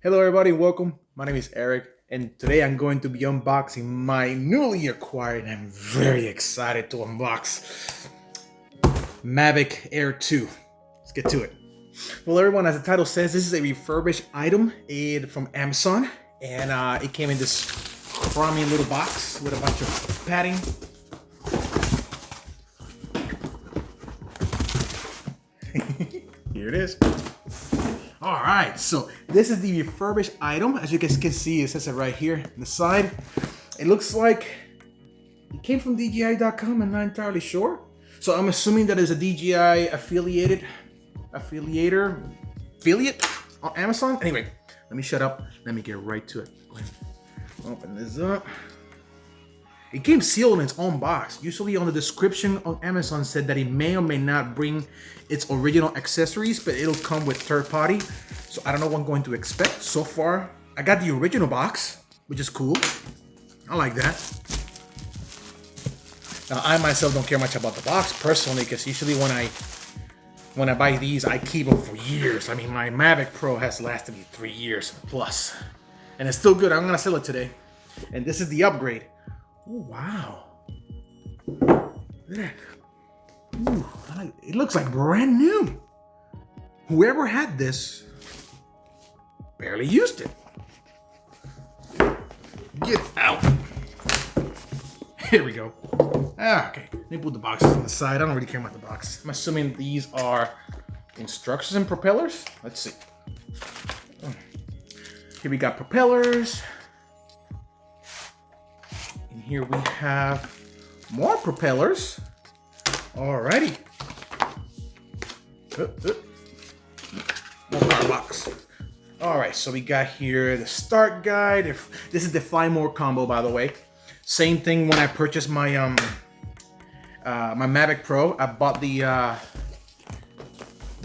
Hello everybody, welcome. My name is Eric and today I'm going to be unboxing my newly acquired and I'm very excited to unbox Mavic Air 2. Let's get to it. Well everyone, as the title says, this is a refurbished item from Amazon and it came in this crummy little box with a bunch of padding. Here it is. All right, so this is the refurbished item. As you guys can see, it says it right here on the side. It looks like it came from DJI.com. I'm not entirely sure. So I'm assuming that is a DJI affiliate on Amazon. Anyway, let me shut up. Let me get right to it. Go ahead. Open this up. It came sealed in its own box. Usually on the description on Amazon said that it may or may not bring its original accessories, but it'll come with third party. So I don't know what I'm going to expect. So far, I got the original box, which is cool. I like that. Now I myself don't care much about the box personally, because usually when I buy these, I keep them for years. I mean, my Mavic Pro has lasted me 3 years plus, and it's still good. I'm gonna sell it today. And this is the upgrade. Oh, wow. Look at that. Ooh, it looks like brand new. Whoever had this barely used it. Get out. Here we go. Okay. Let me put the boxes on the side. I don't really care about the box. I'm assuming these are instructions and propellers. Let's see. Here we got propellers. Here we have more propellers. Alrighty. More card box. Alright, so we got here the start guide. This is the Fly More combo, by the way. Same thing when I purchased my my Mavic Pro. I bought the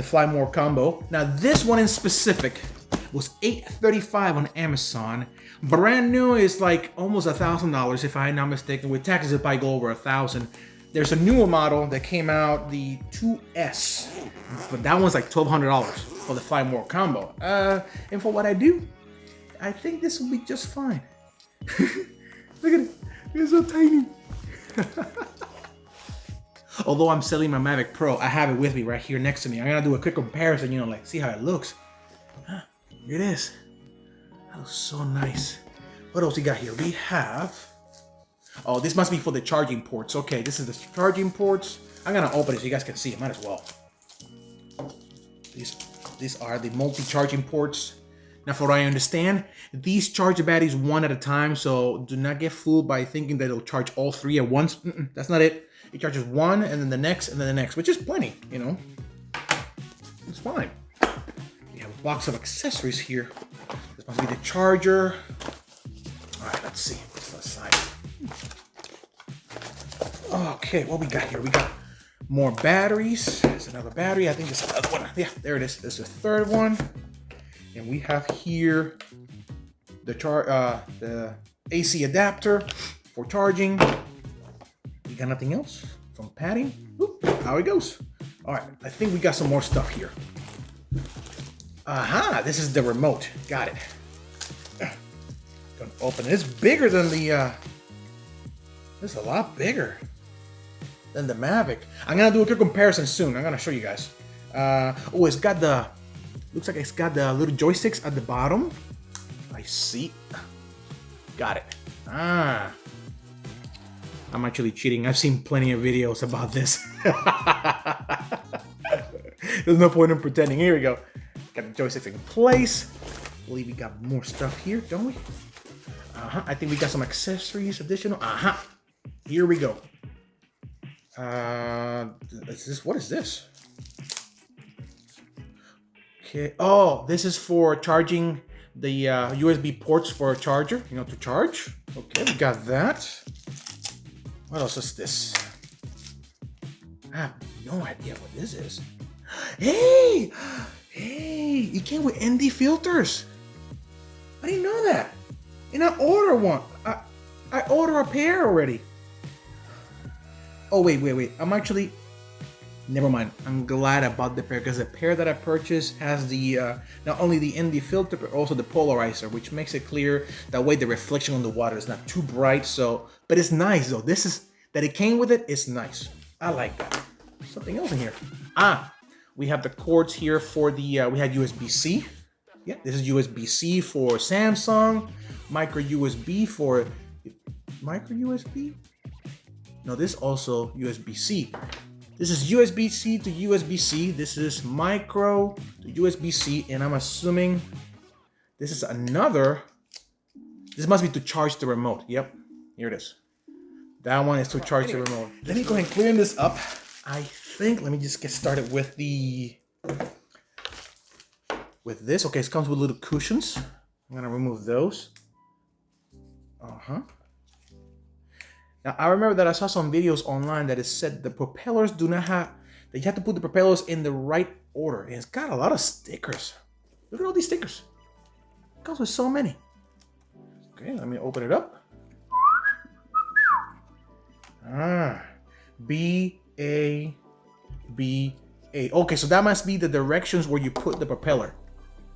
Fly More combo. Now this one in specific was $8.35 on Amazon. Brand new is like almost $1,000 if I'm not mistaken. With taxes, it probably go over $1,000. There's a newer model that came out, the 2S, but that one's like $1,200 for the Fly More combo. And for what I do, I think this will be just fine. Look at it, it's so tiny. Although I'm selling my Mavic Pro, I have it with me right here next to me. I'm gonna do a quick comparison, you know, like see how it looks. Here it is. That looks so nice. What else we got here? We have... Oh, this must be for the charging ports. Okay, this is the charging ports. I'm gonna open it so you guys can see it. Might as well. These are the multi-charging ports. Now, for what I understand, these charge the batteries one at a time, so do not get fooled by thinking that it'll charge all three at once. That's not it. It charges one, and then the next, and then the next, which is plenty, you know. It's fine. We have a box of accessories here. This must be the charger. All right, let's see. What's the side? Okay, what we got here? We got more batteries. There's another battery. I think there's another one. Yeah, there it is. There's a third one. And we have here the AC adapter for charging. We got nothing else from padding. Oop, how it goes. All right, I think we got some more stuff here. Aha, this is the remote. Got it. Gonna open it. It's bigger than the, it's a lot bigger than the Mavic. I'm gonna do a quick comparison soon. I'm gonna show you guys. Oh, it's got the, looks like it's got the little joysticks at the bottom. I see. Got it. Ah. I'm actually cheating. I've seen plenty of videos about this. There's no point in pretending. Here we go. Got the joysticks in place. I believe we got more stuff here, don't we? I think we got some accessories additional. Here we go. What is this? Okay. Oh, this is for charging the USB ports for a charger, you know, to charge. Okay, we got that. What else is this? I have no idea what this is. Hey! Hey! It came with ND filters. I didn't know that. And I ordered one. I ordered a pair already. Oh, wait. I'm actually... Never mind. I'm glad I bought the pair because the pair that I purchased has the not only the ND filter but also the polarizer, which makes it clear. That way the reflection on the water is not too bright. So, but it's nice though. This is that it came with it. It's nice. I like that. There's something else in here. We have the cords here for the. We had USB-C. Yeah, this is USB-C for Samsung. Micro USB for micro USB. No, this is also USB-C. This is USB-C to USB-C. This is micro to USB-C, and I'm assuming this is another. This must be to charge the remote. Yep, here it is. That one is to charge the remote. Let me go ahead and clean this up. I think, let me just get started with this. Okay, it comes with little cushions. I'm gonna remove those. Now, I remember that I saw some videos online that it said the propellers do not have, that you have to put the propellers in the right order. And it's got a lot of stickers. Look at all these stickers. It comes with so many. Okay, let me open it up. B-A-B-A. Okay, so that must be the directions where you put the propeller.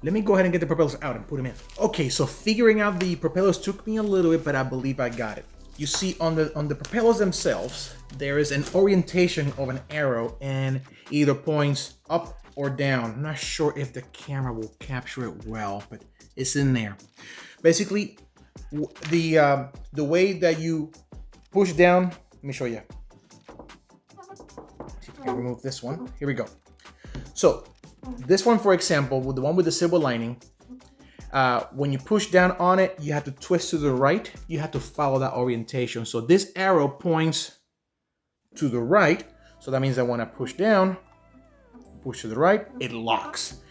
Let me go ahead and get the propellers out and put them in. Okay, so figuring out the propellers took me a little bit, but I believe I got it. You see on the propellers themselves, there is an orientation of an arrow and either points up or down. I'm not sure if the camera will capture it well, but it's in there. Basically, the way that you push down, let me show you. See if I can remove this one. Here we go. So this one, for example, with the one with the silver lining, when you push down on it, you have to twist to the right. You have to follow that orientation. So this arrow points to the right. So that means that when I push down, push to the right, it locks.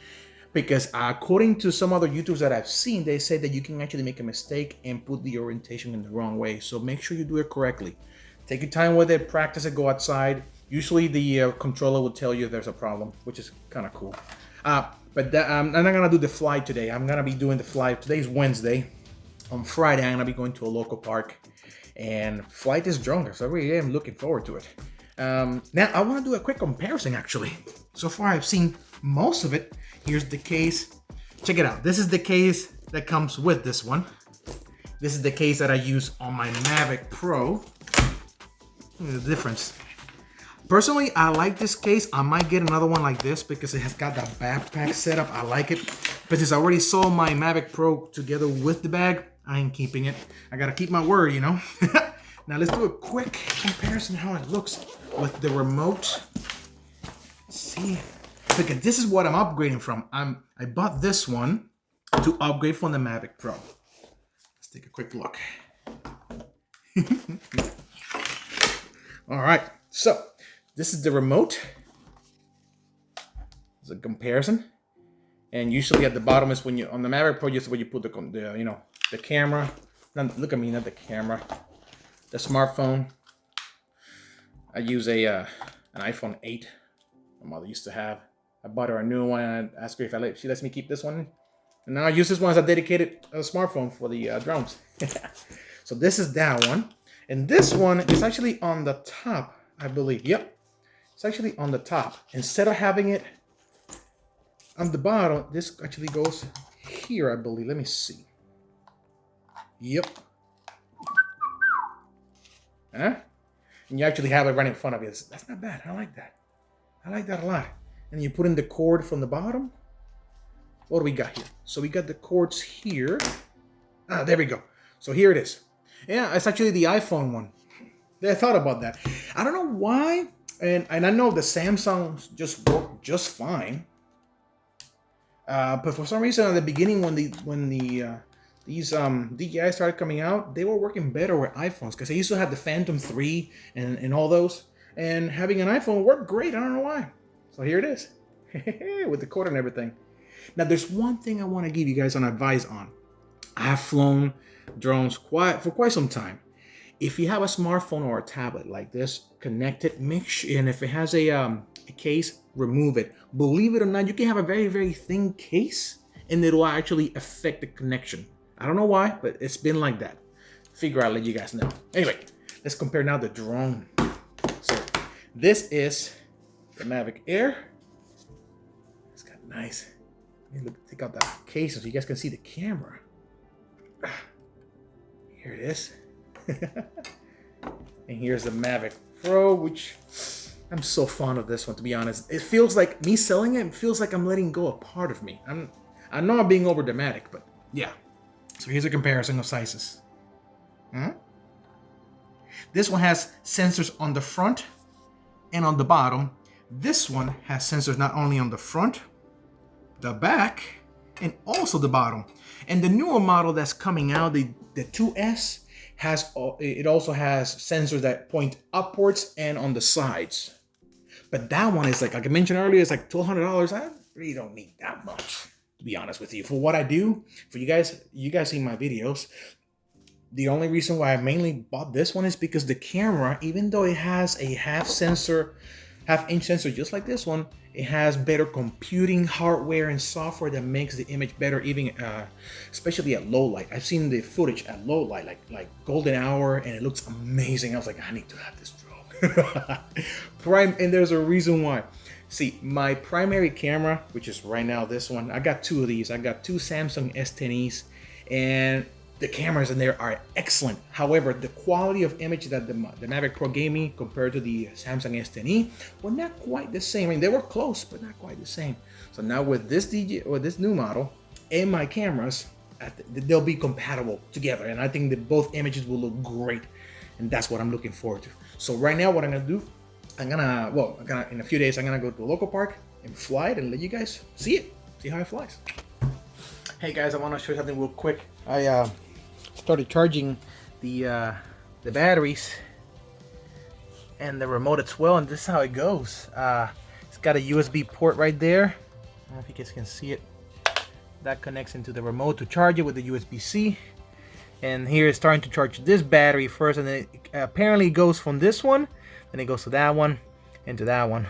Because according to some other YouTubers that I've seen, they say that you can actually make a mistake and put the orientation in the wrong way. So make sure you do it correctly. Take your time with it, practice it, go outside. Usually the controller will tell you if there's a problem, which is kind of cool. But I'm not gonna do the flight today. I'm gonna be doing the flight. Today's Wednesday. On Friday, I'm gonna be going to a local park and flight this drone. So I really am looking forward to it. Now I want to do a quick comparison actually. So far I've seen most of it. Here's the case. Check it out. This is the case that comes with this one. This is the case that I use on my Mavic Pro. Look at the difference. Personally, I like this case. I might get another one like this because it has got that backpack setup. I like it. But since I already sold my Mavic Pro together with the bag, I ain't keeping it. I gotta keep my word, you know? Now let's do a quick comparison how it looks with the remote. Let's see, because this is what I'm upgrading from. I bought this one to upgrade from the Mavic Pro. Let's take a quick look. All right, so this is the remote. It's a comparison, and usually at the bottom is when you on the Mavic Pro, just where you put the camera. Look at me, not the camera. The smartphone. I use an iPhone 8. My mother used to have. I bought her a new one. And I asked her if she lets me keep this one, and now I use this one as a dedicated smartphone for the drones. So this is that one, and this one is actually on the top, I believe. Yep, it's actually on the top instead of having it on the bottom. This actually goes here, I believe. Let me see. Yep. Huh? And you actually have it right in front of you. That's not bad. I like that. I like that a lot. And you put in the cord from the bottom. What do we got here? So we got the cords here. There we go. So here it is. Yeah, it's actually the iPhone one. I thought about that. I don't know why. And I know the Samsung just work just fine. But for some reason at the beginning when these DJI started coming out, they were working better with iPhones because they used to have the Phantom 3 and all those. And having an iPhone worked great. I don't know why. So here it is with the cord and everything. Now there's one thing I want to give you guys an advice on. I have flown drones for quite some time. If you have a smartphone or a tablet like this, connect it, make sure, and if it has a case, remove it. Believe it or not, you can have a very, very thin case and it will actually affect the connection. I don't know why, but it's been like that. Figure out, let you guys know. Anyway, let's compare now the drone. So this is the Mavic Air. It's got nice. Let me take out that case so you guys can see the camera. Here it is. And here's the Mavic Pro, which I'm so fond of this one, to be honest. It feels like me selling it, feels like I'm letting go a part of me. I know I'm being over dramatic, but yeah. So here's a comparison of sizes. This one has sensors on the front and on the bottom. This one has sensors not only on the front, the back, and also the bottom. And the newer model that's coming out, the 2S, it also has sensors that point upwards and on the sides. But that one is like I mentioned earlier, it's like $1,200. I really don't need that much, to be honest with you. For what I do, for you guys see my videos. The only reason why I mainly bought this one is because the camera, even though it has a half-inch sensor just like this one, it has better computing hardware and software that makes the image better, even especially at low light. I've seen the footage at low light, like golden hour, and it looks amazing. I was like, I need to have this drone. And there's a reason why. See, my primary camera, which is right now this one, I got two of these. I got two Samsung S10es, and the cameras in there are excellent. However, the quality of image that the Mavic Pro gave me compared to the Samsung S10e were not quite the same. I mean, they were close, but not quite the same. So now with this new model and my cameras, they'll be compatible together, and I think that both images will look great, and that's what I'm looking forward to. So right now, what I'm gonna do, in a few days, I'm gonna go to a local park and fly it and let you guys see how it flies. Hey guys, I want to show you something real quick. I started charging the batteries and the remote as well, and this is how it goes. It's got a USB port right there. I don't know if you guys can see it. That connects into the remote to charge it with the USB-C. And here it's starting to charge this battery first, and then it apparently goes from this one, then it goes to that one, and to that one.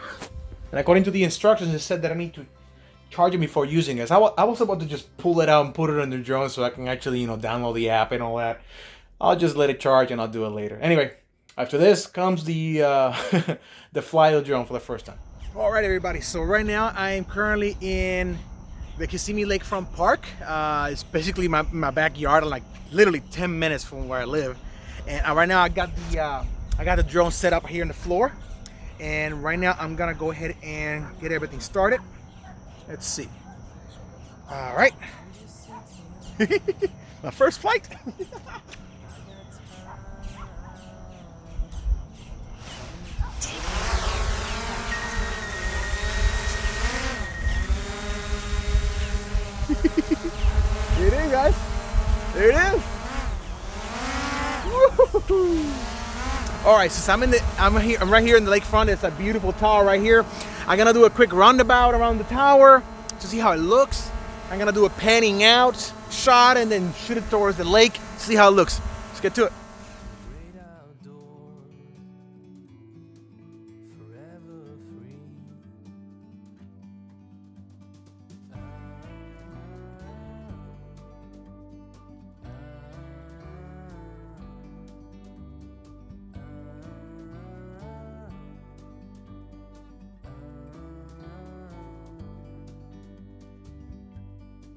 And according to the instructions, it said that I need to charge it before using it. I was about to just pull it out and put it on the drone so I can actually, download the app and all that. I'll just let it charge and I'll do it later. Anyway, after this comes the the fly the drone for the first time. All right, everybody. So right now I am currently in the Kissimmee Lakefront Park. It's basically my backyard, like literally 10 minutes from where I live. And right now I got the drone set up here on the floor. And right now I'm gonna go ahead and get everything started. Let's see. All right. My first flight. Here it is, guys. There it is. Woo-hoo-hoo. All right, since I'm right here in the lakefront. It's a beautiful tower right here. I'm gonna do a quick roundabout around the tower to see how it looks. I'm gonna do a panning out shot and then shoot it towards the lake, see how it looks. Let's get to it.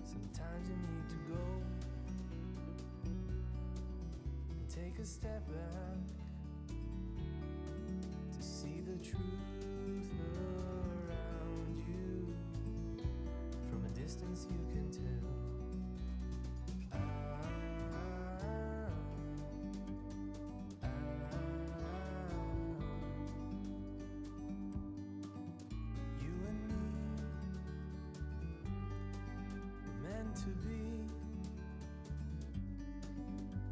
Sometimes you need to go and take a step back to see the truth around you. From a distance you can tell. You and me meant to be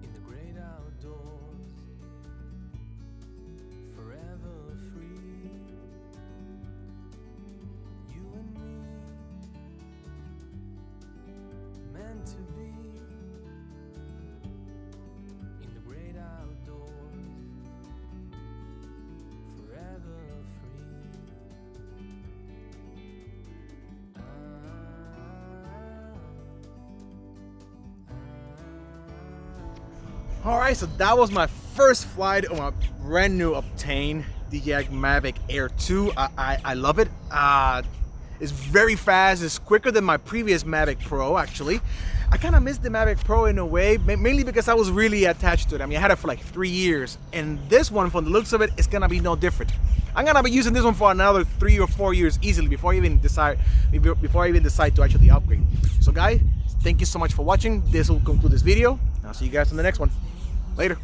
in the great outdoors, forever free. You and me meant to be in the great outdoors, forever free. All right, so that was my first flight on my brand new obtained DJI Mavic Air 2. I love it. It's very fast. It's quicker than my previous Mavic Pro, actually. I kind of missed the Mavic Pro in a way, mainly because I was really attached to it. I mean, I had it for like 3 years, and this one, from the looks of it, is gonna be no different. I'm gonna be using this one for another 3 or 4 years easily before I even decide to actually upgrade. So guys, thank you so much for watching. This will conclude this video. I'll see you guys in the next one. Later.